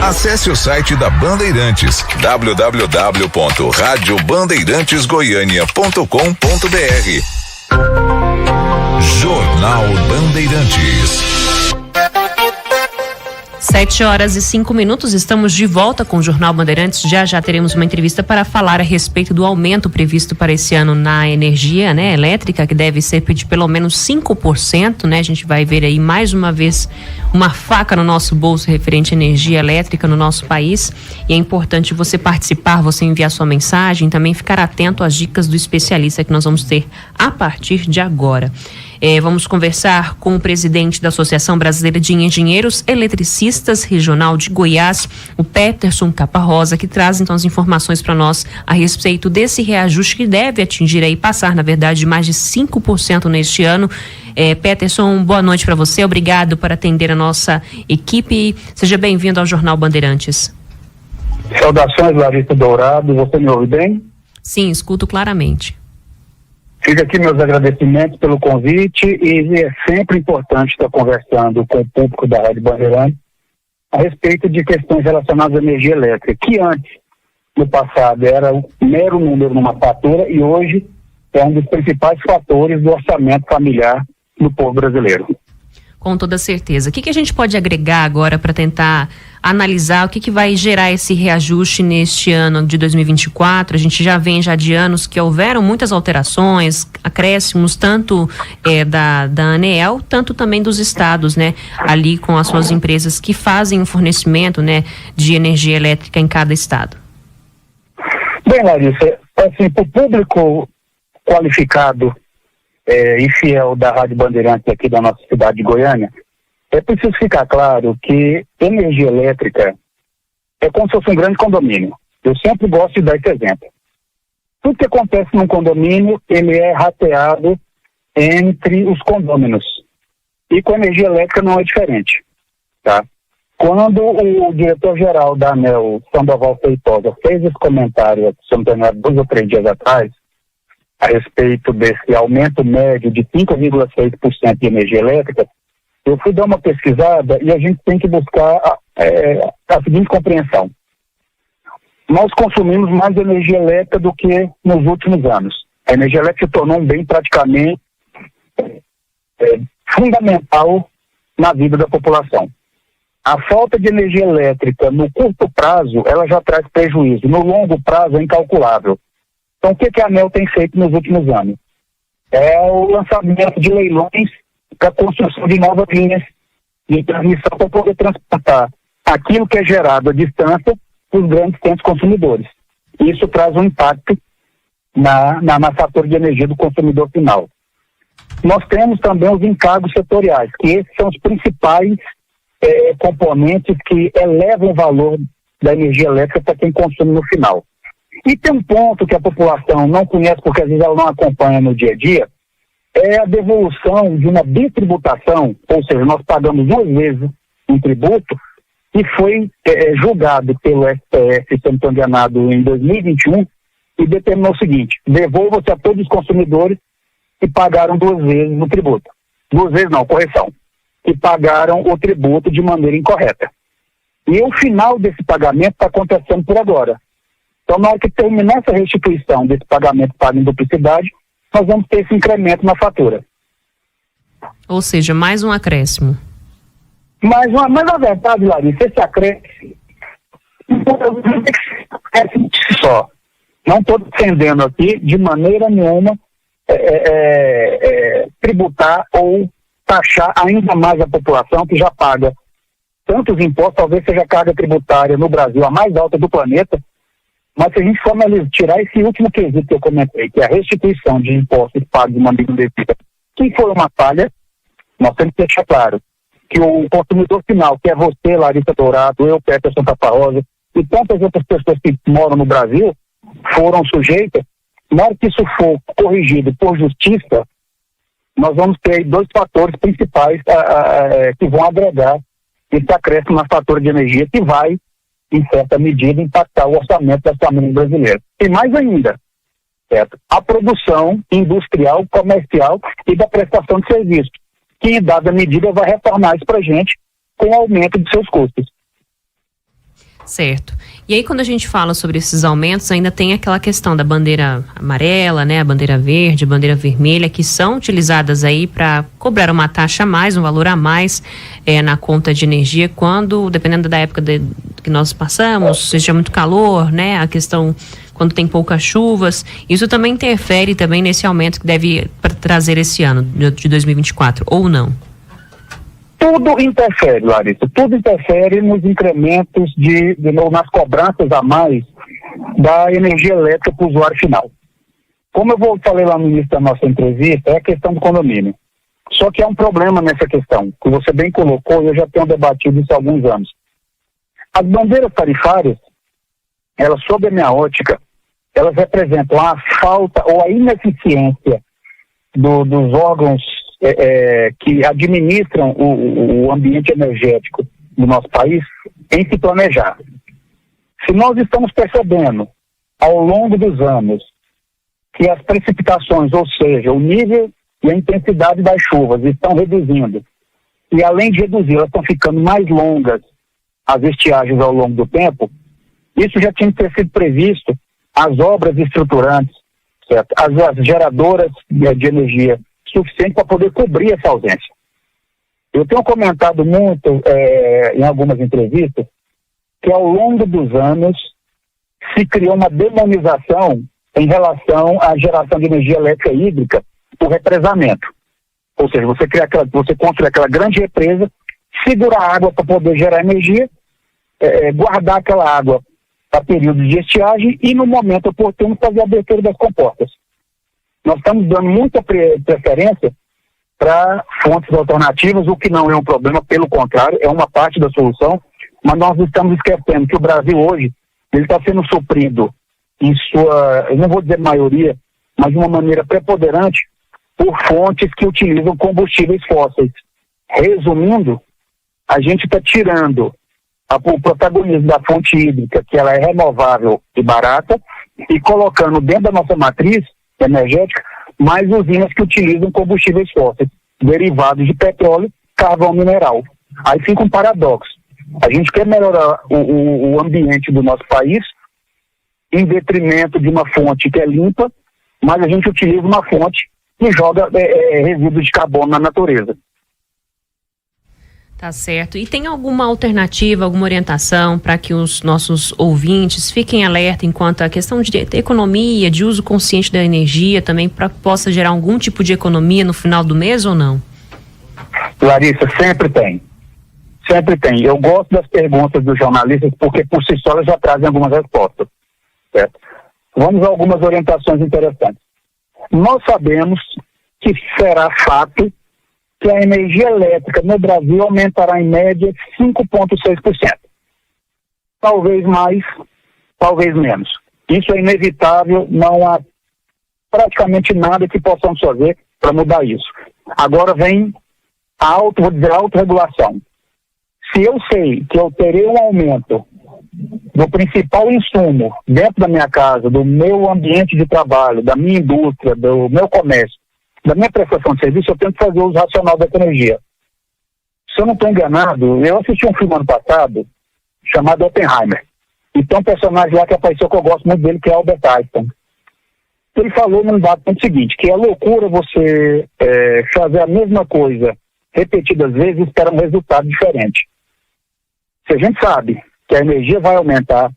Acesse o site da Bandeirantes, www.radiobandeirantesgoiania.com.br. Jornal Bandeirantes. 7h05, estamos de volta com o Jornal Bandeirantes. Já teremos uma entrevista para falar a respeito do aumento previsto para esse ano na energia, né, elétrica, que deve ser de pelo menos 5%, né? A gente vai ver aí mais uma vez uma faca no nosso bolso referente à energia elétrica no nosso país. E é importante você participar, você enviar sua mensagem, também ficar atento às dicas do especialista que nós vamos ter a partir de agora. Vamos conversar com o presidente da Associação Brasileira de Engenheiros Eletricistas Regional de Goiás, o Peterson Caparrosa, que traz então as informações para nós a respeito desse reajuste que deve atingir aí, passar na verdade de mais de 5% neste ano. Peterson, boa noite para você, obrigado por atender a nossa equipe, seja bem-vindo ao Jornal Bandeirantes. Saudações, Larissa Dourado, você me ouve bem? Sim, escuto claramente. Fica aqui meus agradecimentos pelo convite e é sempre importante estar conversando com o público da Rádio Bandeirantes a respeito de questões relacionadas à energia elétrica, que antes, no passado, era um mero número numa fatura e hoje é um dos principais fatores do orçamento familiar do povo brasileiro. Com toda certeza. O que a gente pode agregar agora para tentar analisar o que vai gerar esse reajuste neste ano de 2024? A gente já vem de anos que houveram muitas alterações, acréscimos, tanto da ANEEL, tanto também dos estados, né? Ali com as suas empresas que fazem o fornecimento, né, de energia elétrica em cada estado. Bem, Larissa, assim, para o público qualificado e fiel da Rádio Bandeirantes aqui da nossa cidade de Goiânia, é preciso ficar claro que energia elétrica é como se fosse um grande condomínio. Eu sempre gosto de dar esse exemplo. Tudo que acontece num condomínio, ele é rateado entre os condôminos. E com energia elétrica não é diferente, tá? Quando o diretor-geral da ANEEL, Sandoval Feitosa, fez esse comentário, se não me engano, 2 ou 3 dias atrás, a respeito desse aumento médio de 5,6% de energia elétrica, eu fui dar uma pesquisada e a gente tem que buscar a seguinte compreensão. Nós consumimos mais energia elétrica do que nos últimos anos. A energia elétrica se tornou um bem praticamente fundamental na vida da população. A falta de energia elétrica no curto prazo, ela já traz prejuízo. No longo prazo é incalculável. Então, o que a ANEEL tem feito nos últimos anos? É o lançamento de leilões para a construção de novas linhas de transmissão para poder transportar aquilo que é gerado à distância para os grandes centros consumidores. Isso traz um impacto na fatura de energia do consumidor final. Nós temos também os encargos setoriais, que esses são os principais componentes que elevam o valor da energia elétrica para quem consome no final. E tem um ponto que a população não conhece, porque às vezes ela não acompanha no dia a dia, é a devolução de uma bitributação, ou seja, nós pagamos 2 vezes um tributo, que foi julgado pelo STF, se não estou enganado, em 2021, e determinou o seguinte: devolva-se a todos os consumidores que pagaram 2 vezes o tributo. 2 vezes não, correção, que pagaram o tributo de maneira incorreta. E o final desse pagamento está acontecendo por agora. Então, na hora que terminar essa restituição desse pagamento pago em duplicidade, nós vamos ter esse incremento na fatura. Ou seja, mais um acréscimo. Mas na verdade, Larissa, esse acréscimo só. Não estou defendendo aqui, de maneira nenhuma, tributar ou taxar ainda mais a população que já paga tantos impostos, talvez seja a carga tributária no Brasil a mais alta do planeta. Mas se a gente for tirar esse último quesito que eu comentei, que é a restituição de impostos pagos de maneira indevida, que foi uma falha, nós temos que deixar claro que o consumidor final, que é você, Larissa Dourado, eu, Peterson Caparrosa, e tantas outras pessoas que moram no Brasil, foram sujeitas. Na hora que isso for corrigido por justiça, nós vamos ter 2 fatores principais que vão agregar esse acréscimo na fatura de energia, que vai, em certa medida, impactar o orçamento das famílias brasileiras. E mais ainda, certo? A produção industrial, comercial e da prestação de serviços, que em dada medida vai retornar isso para a gente com o aumento de seus custos. Certo. E aí, quando a gente fala sobre esses aumentos, ainda tem aquela questão da bandeira amarela, né, a bandeira verde, a bandeira vermelha, que são utilizadas aí para cobrar uma taxa a mais, um valor a mais na conta de energia, quando, dependendo da época que nós passamos, seja muito calor, né, a questão quando tem poucas chuvas, isso também interfere também nesse aumento que deve trazer esse ano de 2024, ou não? Tudo interfere, Larissa, tudo interfere nos incrementos nas cobranças a mais da energia elétrica para o usuário final. Como eu falei lá no início da nossa entrevista, é a questão do condomínio. Só que há um problema nessa questão, que você bem colocou, e eu já tenho debatido isso há alguns anos. As bandeiras tarifárias, elas, sob a minha ótica, elas representam a falta ou a ineficiência dos órgãos que administram o ambiente energético do nosso país em se planejar. Se nós estamos percebendo ao longo dos anos que as precipitações, ou seja, o nível e a intensidade das chuvas estão reduzindo, e além de reduzir, elas estão ficando mais longas, as estiagens ao longo do tempo, isso já tinha que ter sido previsto, as obras estruturantes, certo? As geradoras de energia suficiente para poder cobrir essa ausência. Eu tenho comentado muito em algumas entrevistas que ao longo dos anos se criou uma demonização em relação à geração de energia elétrica hídrica por represamento. Ou seja, você construi aquela grande represa, segura a água para poder gerar energia, guardar aquela água para períodos de estiagem e no momento oportuno fazer a abertura das comportas. Nós estamos dando muita preferência para fontes alternativas, o que não é um problema, pelo contrário, é uma parte da solução, mas nós estamos esquecendo que o Brasil hoje, ele está sendo suprido em sua, eu não vou dizer maioria, mas de uma maneira preponderante, por fontes que utilizam combustíveis fósseis. Resumindo, a gente está tirando o protagonismo da fonte hídrica, que ela é renovável e barata, e colocando dentro da nossa matriz energética mais usinas que utilizam combustíveis fósseis, derivados de petróleo, carvão mineral. Aí fica um paradoxo. A gente quer melhorar o ambiente do nosso país em detrimento de uma fonte que é limpa, mas a gente utiliza uma fonte que joga resíduos de carbono na natureza. Tá certo. E tem alguma alternativa, alguma orientação para que os nossos ouvintes fiquem alerta enquanto a questão de economia, de uso consciente da energia também, para que possa gerar algum tipo de economia no final do mês ou não? Larissa, sempre tem. Sempre tem. Eu gosto das perguntas dos jornalistas porque por si só elas já trazem algumas respostas. Certo? Vamos a algumas orientações interessantes. Nós sabemos que será fato que a energia elétrica no Brasil aumentará em média 5,6%. Talvez mais, talvez menos. Isso é inevitável, não há praticamente nada que possamos fazer para mudar isso. Agora vem a autorregulação. Se eu sei que eu terei um aumento do principal insumo dentro da minha casa, do meu ambiente de trabalho, da minha indústria, do meu comércio, da minha prestação de serviço, eu tenho que fazer uso racional dessa energia. Se eu não estou enganado, eu assisti um filme ano passado chamado Oppenheimer. E tem um personagem lá que apareceu que eu gosto muito dele, que é Albert Einstein. Ele falou num dado o seguinte, que é loucura você fazer a mesma coisa repetidas vezes e esperar um resultado diferente. Se a gente sabe que a energia vai aumentar,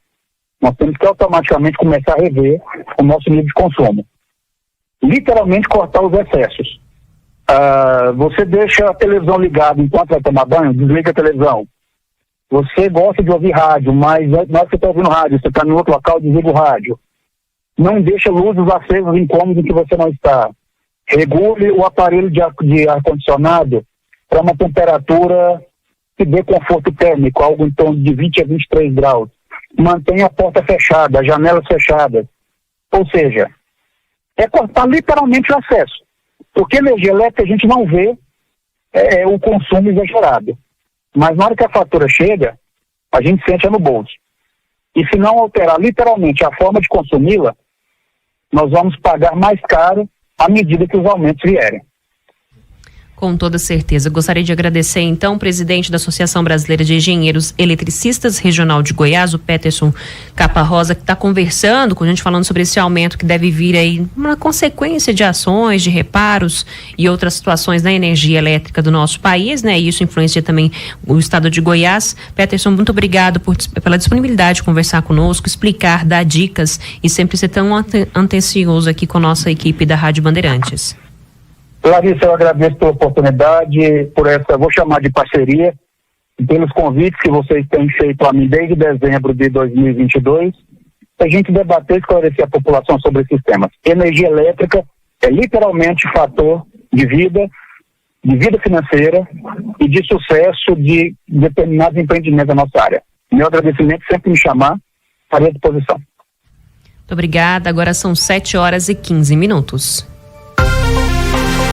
nós temos que automaticamente começar a rever o nosso nível de consumo. Literalmente cortar os excessos. Você deixa a televisão ligada enquanto vai tomar banho, desliga a televisão. Você gosta de ouvir rádio, mas na hora que você está ouvindo rádio, você está em outro local, desliga o rádio. Não deixa luzes acesas em cômodos em que você não está. Regule o aparelho de ar-condicionado para uma temperatura que dê conforto térmico, algo em torno de 20 a 23 graus. Mantenha a porta fechada, as janelas fechadas. Ou seja, é cortar literalmente o acesso. Porque energia elétrica a gente não vê o consumo exagerado. Mas na hora que a fatura chega, a gente sente no bolso. E se não alterar literalmente a forma de consumi-la, nós vamos pagar mais caro à medida que os aumentos vierem. Com toda certeza. Gostaria de agradecer, então, o presidente da Associação Brasileira de Engenheiros Eletricistas Regional de Goiás, o Peterson Caparrosa, que está conversando com a gente, falando sobre esse aumento que deve vir aí, uma consequência de ações, de reparos e outras situações na energia elétrica do nosso país, né? E isso influencia também o estado de Goiás. Peterson, muito obrigado pela disponibilidade de conversar conosco, explicar, dar dicas e sempre ser tão atencioso aqui com a nossa equipe da Rádio Bandeirantes. Larissa, eu agradeço pela oportunidade, por essa, vou chamar de parceria, e pelos convites que vocês têm feito a mim desde dezembro de 2022, a gente debater e esclarecer a população sobre esses temas. Energia elétrica é literalmente fator de vida financeira e de sucesso de determinados empreendimentos da nossa área. Meu agradecimento, sempre me chamar, estarei à disposição. Muito obrigada, agora são 7 horas e 15 minutos.